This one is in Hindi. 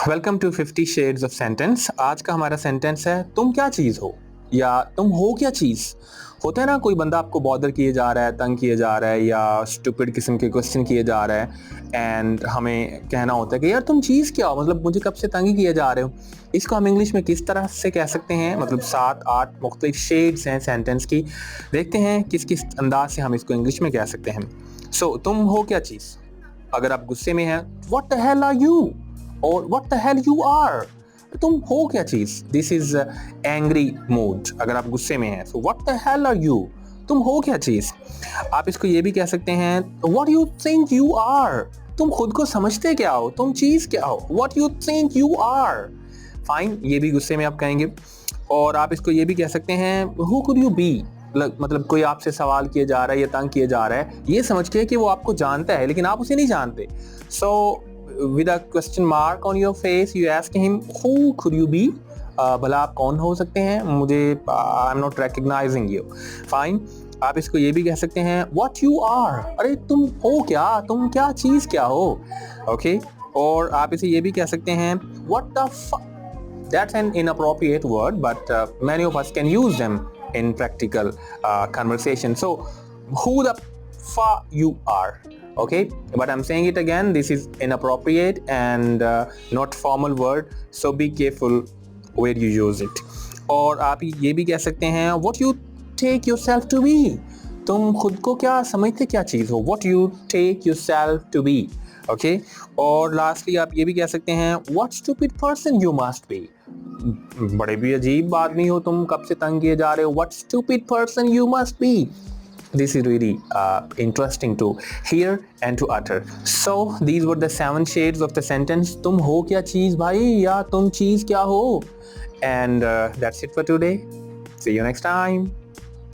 Welcome to 50 shades of sentence. आज का हमारा सेंटेंस है तुम क्या चीज़ हो या तुम हो क्या चीज़। होता है ना, कोई बंदा आपको बॉदर किए जा रहा है, तंग किए जा रहा है या स्टूपिड किस्म के क्वेश्चन किए जा रहा है एंड हमें कहना होता है कि यार तुम चीज़ क्या हो, मतलब मुझे कब से तंग ही किए जा रहे हो। इसको हम इंग्लिश में किस तरह से कह सकते हैं, मतलब 7-8 मुख्तलिफ शेड्स हैं सेंटेंस की। देखते हैं किस किस अंदाज से हम इसको इंग्लिश में कह सकते हैं। सो तुम हो क्या चीज़। अगर आप गुस्से में हैं, what the hell are you, और what the hell you are, तुम हो क्या चीज। This is angry mood. अगर आप गुस्से में हैं, so what the hell are you, तुम हो क्या चीज। आप इसको ये भी कह सकते हैं, what you think you are, तुम खुद को समझते क्या हो, तुम चीज क्या हो, what you think you are. Fine, ये भी गुस्से में आप कहेंगे। और आप इसको ये भी कह सकते हैं, हु कुड यू बी, मतलब कोई आपसे सवाल किया जा रहा है या तंग किया जा रहा है, ये समझ के कि वो आपको जानता है लेकिन आप उसे नहीं जानते। सो with a question mark on your face you ask him who could you be, भला आप कौन हो सकते हैं, मुझे I'm not recognizing you. Fine, आप इसको ये भी कह सकते हैं what you are, अरे तुम हो क्या, तुम क्या चीज़ क्या हो। ओके, और आप इसे ये भी कह सकते हैं what the fuck. That's an inappropriate word but many of us can use them in practical conversation. So who the fuck you are. Okay, but I'm saying it again, this is inappropriate and not formal word, so be careful where you use it. और आप ये भी कह सकते हैं what you take yourself to be, तुम खुद को क्या समझते क्या चीज़ हो, what you take yourself to be. Okay, और lastly आप ये भी कह सकते हैं what stupid person you must be, बड़े भी अजीब आदमी हो तुम, कब से तंग किए जा रहे हो, what stupid person you must be. This is really interesting to hear and to utter. So these were the 7 shades of the sentence तुम हो क्या चीज़ भाई या तुम चीज़ क्या हो. And that's it for today. See you next time.